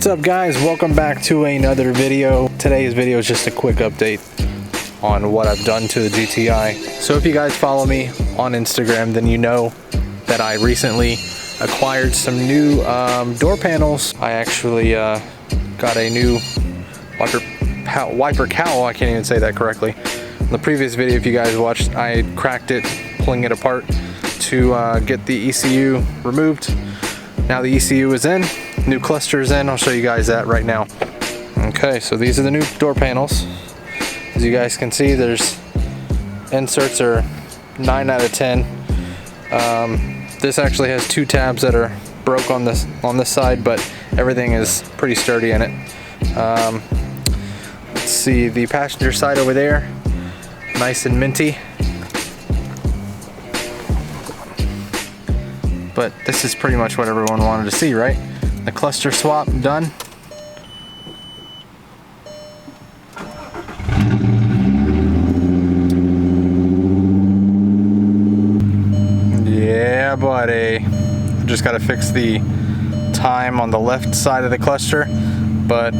up guys, welcome back to another video. Today's video is just a quick update on what I've done to the GTI. So if you guys follow me on Instagram, then you know that I recently acquired some new door panels. I actually got a new wiper cowl. I can't even say that correctly. In the previous video, if you guys watched, I cracked it, pulling it apart to get the ECU removed. Now the ECU is in, new cluster is in. I'll show you guys that right now. Okay, so these are the new door panels. As you guys can see, there's inserts are 9 out of 10. This actually has 2 tabs that are broke on this side, but everything is pretty sturdy in it. Let's see, the passenger side over there, nice and minty. But this is pretty much what everyone wanted to see, right? The cluster swap done. Yeah, buddy. Just gotta fix the time on the left side of the cluster, but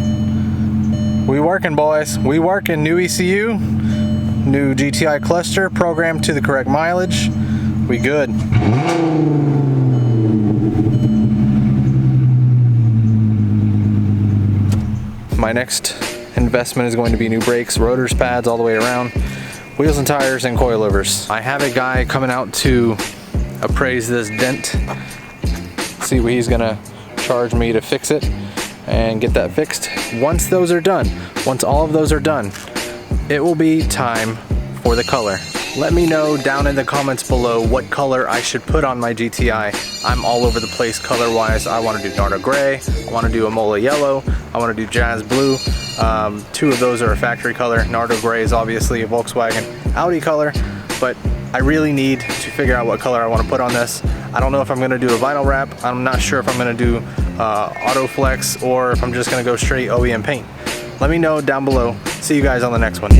we working, boys. We working. New ECU, new GTI cluster, programmed to the correct mileage. We good. My next investment is going to be new brakes, rotors, pads all the way around, wheels and tires, and coilovers. I have a guy coming out to appraise this dent, see what he's gonna charge me to fix it and get that fixed. Once those are done, once all of those are done, it will be time for the color. Let me know down in the comments below what color I should put on my GTI. I'm all over the place color wise. I want to do Nardo gray, I want to do Amola yellow, I want to do Jazz blue. 2 of those are a factory color. Nardo gray is obviously a Volkswagen Audi color, but I really need to figure out what color I want to put on this. I don't know if I'm going to do a vinyl wrap. I'm not sure if I'm going to do auto flex or if I'm just going to go straight OEM paint. Let me know down below. See you guys on the next one.